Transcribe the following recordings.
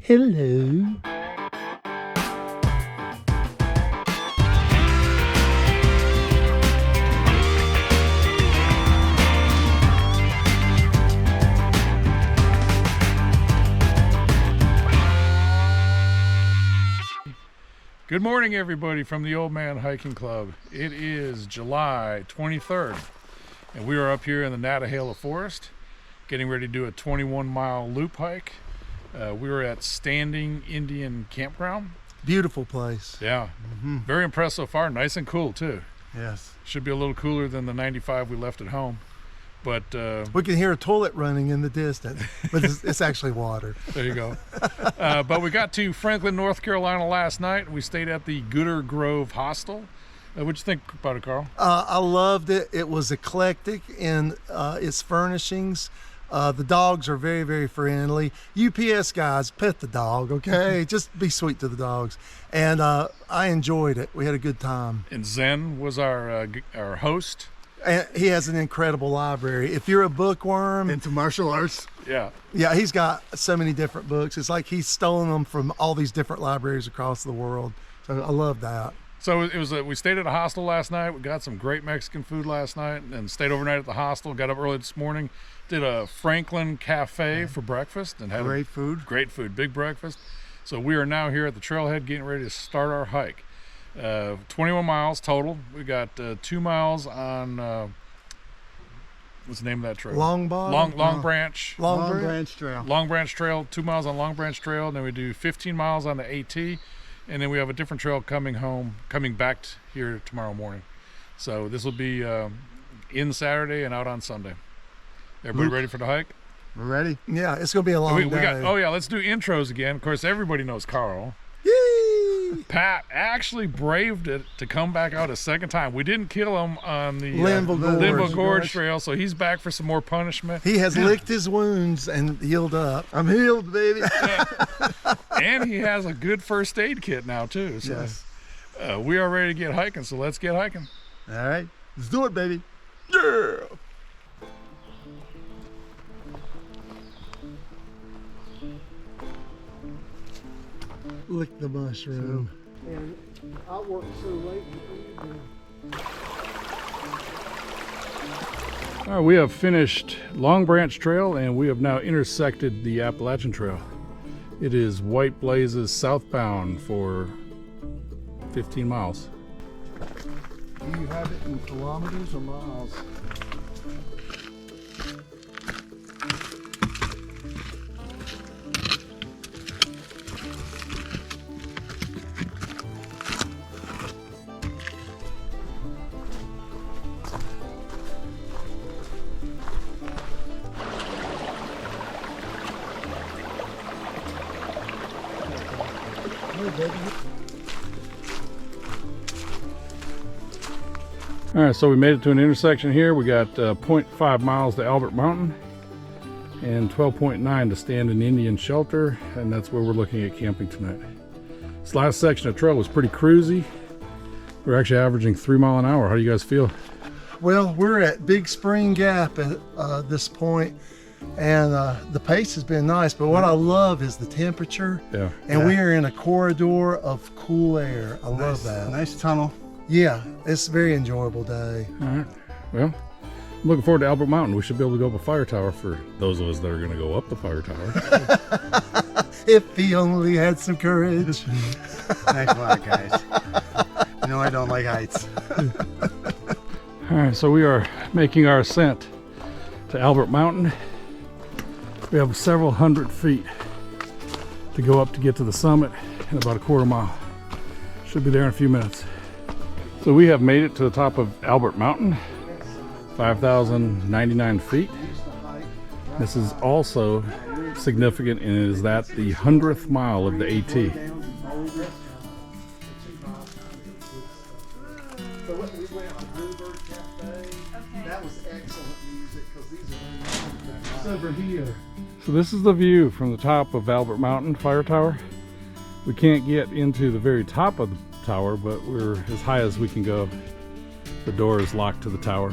Hello. Good morning, everybody, from the Old Man Hiking Club. It is July 23rd, and we are up here in the Nantahala Forest, getting ready to do a 21-mile loop hike. We were at Standing Indian Campground. Beautiful place. Yeah, very impressed so far. Nice and cool, too. Yes. Should be a little cooler than the 95 we left at home. But we can hear a toilet running in the distance, but it's actually water. There you go. But we got to Franklin, North Carolina last night. We stayed at the Gooder Grove Hostel. What'd you think about it, Carl? I loved it. It was eclectic in its furnishings. The dogs are very, very friendly. UPS guys, pet the dog, okay? Just be sweet to the dogs. And I enjoyed it. We had a good time. And Zen was our host. And he has an incredible library. If you're a bookworm into martial arts, yeah, he's got so many different books. It's like he's stolen them from all these different libraries across the world. So I love that. So it was we stayed at a hostel last night. We got some great Mexican food last night and stayed overnight at the hostel. Got up early this morning, did a Franklin cafe for breakfast and had great food, big breakfast. So we are now here at the trailhead getting ready to start our hike. 21 miles total. We got 2 miles on what's the name of that trail? Long Branch Trail. Long Branch Trail. 2 miles on Long Branch Trail, and then we do 15 miles on the AT, and then we have a different trail coming back here tomorrow morning. So this will be in Saturday and out on Sunday. Everybody ready for the hike? We're ready. Yeah, it's gonna be a long day. Let's do intros again. Of course, everybody knows Carl. Yay! Pat actually braved it to come back out a second time. We didn't kill him on the Linville Gorge Trail, so he's back for some more punishment. He has licked his wounds and healed up. I'm healed, baby. And he has a good first aid kit now, too. So, yes. We are ready to get hiking, so let's get hiking. All right, let's do it, baby. Yeah! Lick the mushroom. And I work so late before you do. All right, we have finished Long Branch Trail, and we have now intersected the Appalachian Trail. It is White Blazes southbound for 15 miles. Do you have it in kilometers or miles? All right, so we made it to an intersection here. We got 0.5 miles to Albert Mountain and 12.9 to Standing Indian Shelter, and that's where we're looking at camping tonight. This last section of trail was pretty cruisy. We're actually averaging 3 miles an hour. How do you guys feel? Well, we're at Big Spring Gap at this point, and the pace has been nice, but what I love is the temperature. Yeah. And we are in a corridor of cool air. I love that. Nice tunnel. Yeah, it's a very enjoyable day. All right. Well, I'm looking forward to Albert Mountain. We should be able to go up a fire tower for those of us that are going to go up the fire tower. If he only had some courage. Thanks a lot, guys. You know I don't like heights. All right, so we are making our ascent to Albert Mountain. We have several hundred feet to go up to get to the summit in about a quarter mile. Should be there in a few minutes. So we have made it to the top of Albert Mountain, 5,099 feet. This is also significant, and it is that the 100th mile of the AT. That was excellent music because these are over here. So this is the view from the top of Albert Mountain Fire Tower. We can't get into the very top of the tower, but we're as high as we can go. The door is locked to the tower.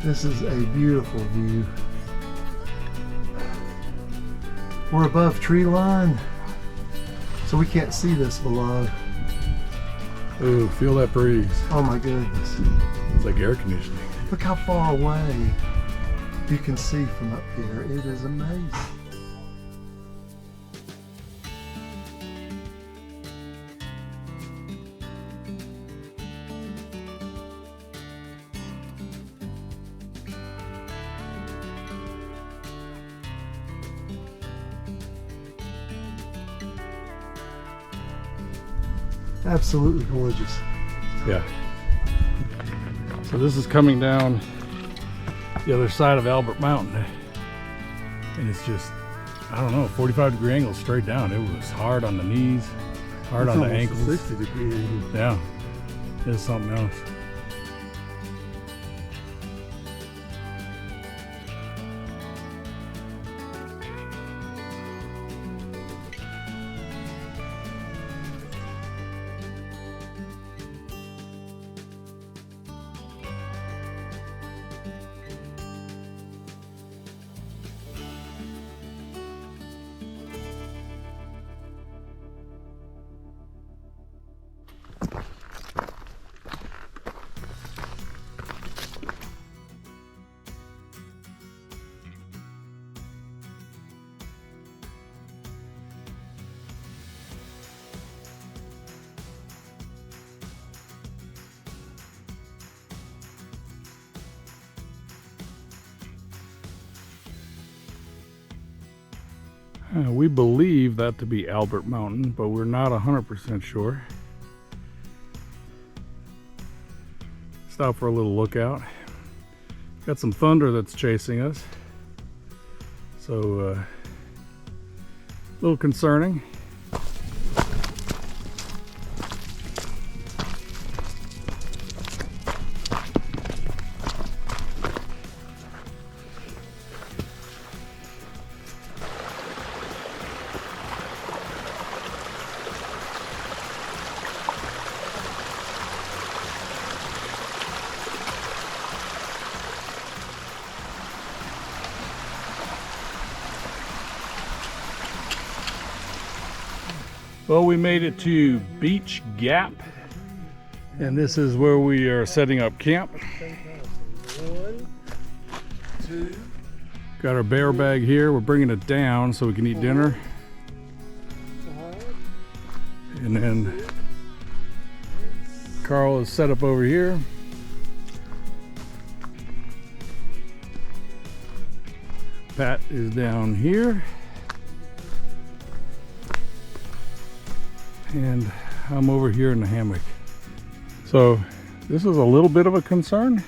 This is a beautiful view. We're above tree line, so we can't see this below. Ooh, feel that breeze. Oh my goodness. It's like air conditioning. Look how far away you can see from up here. It is amazing. Absolutely gorgeous. Yeah. So this is coming down the other side of Albert Mountain. And it's just, I don't know, 45-degree angle straight down. It was hard on the knees, hard on the ankles. 60-degree angle. Yeah, it's something else. We believe that to be Albert Mountain, but we're not 100% sure. Stop for a little lookout. Got some thunder that's chasing us, so a little concerning. Well, we made it to Beach Gap, and this is where we are setting up camp. 1, 2. Got our bear bag here. We're bringing it down so we can eat dinner. And then Carl is set up over here. Pat is down here. And I'm over here in the hammock. So this is a little bit of a concern.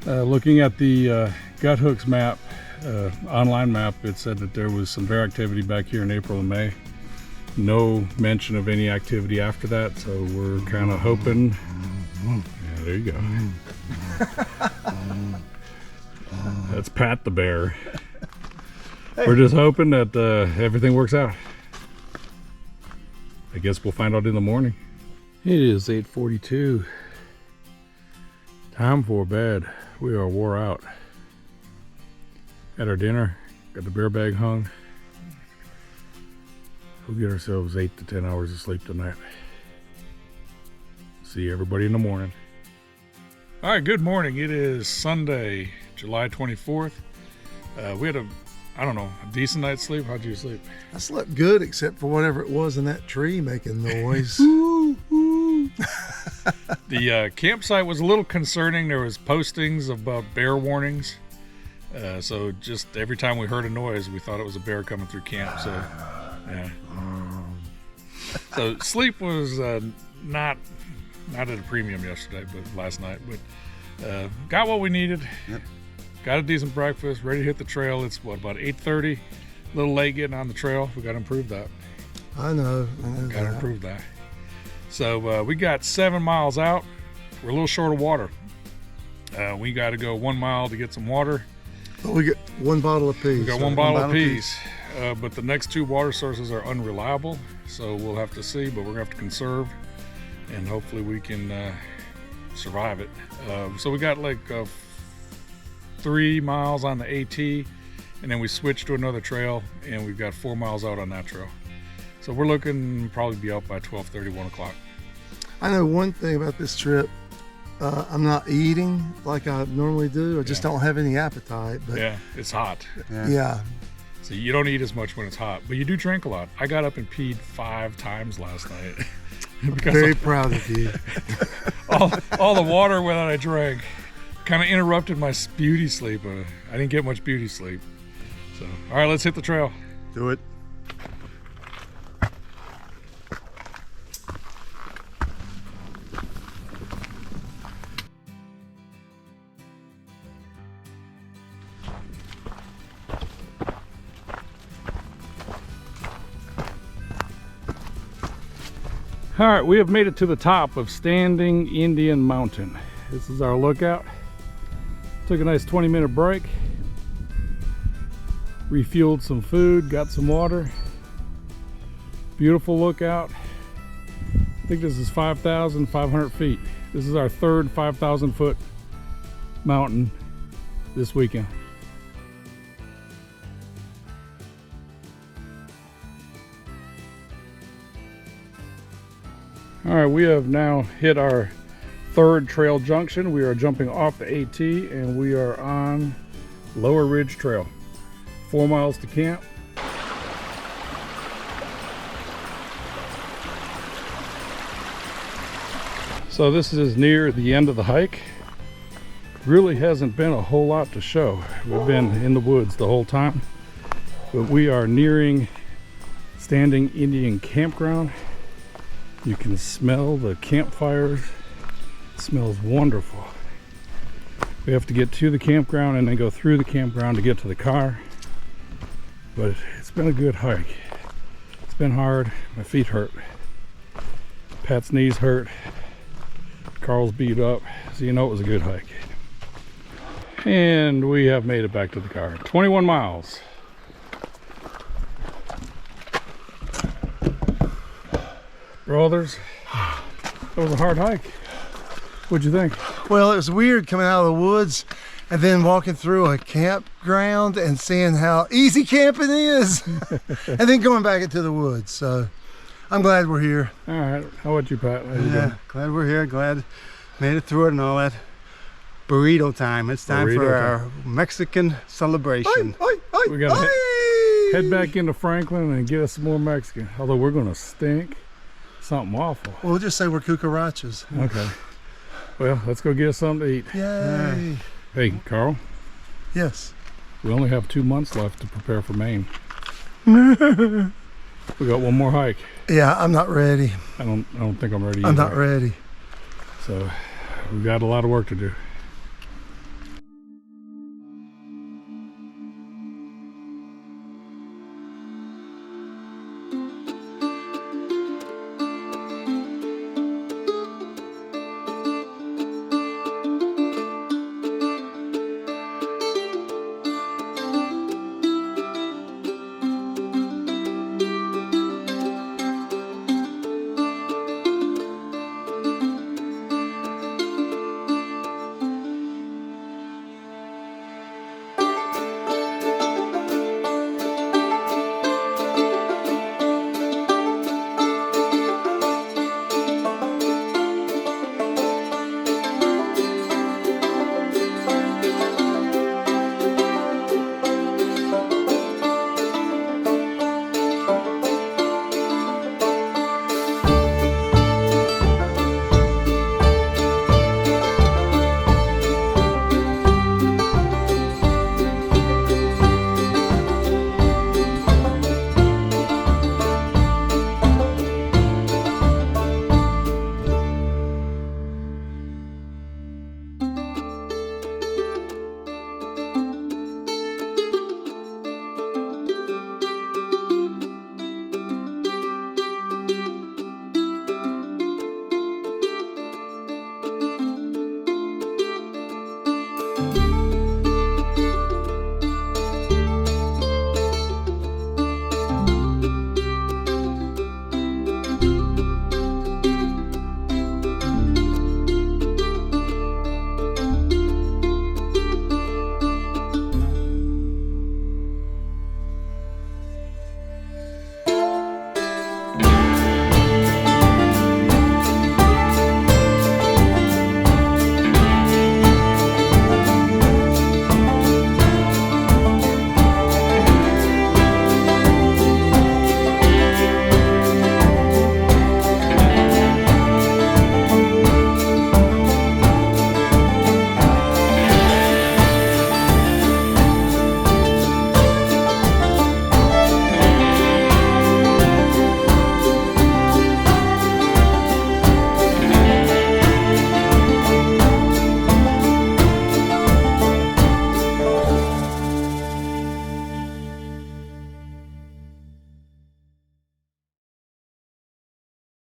Looking at the Gut Hooks map, online map, it said that there was some bear activity back here in April and May. No mention of any activity after that, so we're kind of hoping. Yeah, there you go. That's Pat the bear. Hey. We're just hoping that everything works out. I guess we'll find out in the morning. It is 8:42. Time for bed. We are wore out. Had our dinner, got the bear bag hung. We'll get ourselves 8 to 10 hours of sleep tonight. See everybody in the morning. All right, good morning. It is Sunday, July 24th. We had a decent night's sleep. How'd you sleep? I slept good, except for whatever it was in that tree making noise. The campsite was a little concerning. There was postings about bear warnings. So just every time we heard a noise, we thought it was a bear coming through camp. So, yeah. So sleep was not at a premium yesterday, but last night. But got what we needed. Yep. Got a decent breakfast, ready to hit the trail. It's what, about 8:30? A little late getting on the trail. We got to improve that. I know got to improve that. So we got 7 miles out. We're a little short of water. We got to go 1 mile to get some water. Oh, we get 1 bottle apiece. We got one bottle apiece. But the next 2 water sources are unreliable, so we'll have to see. But we're gonna have to conserve, and hopefully we can survive it. So we got like 3 miles on the AT, and then we switched to another trail, and we've got 4 miles out on that trail. So we're looking probably be out by 12:30, 1 o'clock. I know one thing about this trip. I'm not eating like I normally do. I just don't have any appetite. But Yeah, it's hot. yeah. So you don't eat as much when it's hot, but you do drink a lot. I got up and peed 5 times last night. Because Very proud of you. all the water that I drank kind of interrupted my beauty sleep. I didn't get much beauty sleep. So, all right, let's hit the trail. Do it. All right, we have made it to the top of Standing Indian Mountain. This is our lookout. Took a nice 20-minute break. Refueled some food, got some water. Beautiful lookout. I think this is 5,500 feet. This is our third 5,000 foot mountain this weekend. All right, we have now hit our third trail junction. We are jumping off the AT and we are on Lower Ridge Trail. 4 miles to camp. So this is near the end of the hike. Really hasn't been a whole lot to show. We've been in the woods the whole time, but we are nearing Standing Indian Campground. You can smell the campfires. It smells wonderful. We have to get to the campground and then go through the campground to get to the car. But it's been a good hike. It's been hard. My feet hurt. Pat's knees hurt. Carl's beat up. So you know it was a good hike. And we have made it back to the car. 21 miles. Brothers, that was a hard hike. What'd you think? Well, it was weird coming out of the woods and then walking through a campground and seeing how easy camping is and then going back into the woods. So I'm glad we're here. All right, how about you, Pat? How you doing? Glad we're here. Glad made it through it and all that. Burrito time. It's time for our Mexican celebration. We gotta head back into Franklin and get us some more Mexican. Although we're gonna stink something awful. We'll just say we're cucarachas. Okay. Well, let's go get us something to eat. Yay. Hey, Carl. Yes. We only have 2 months left to prepare for Maine. We got one more hike. Yeah, I'm not ready. I don't think I'm ready. I'm not ready. So we've got a lot of work to do.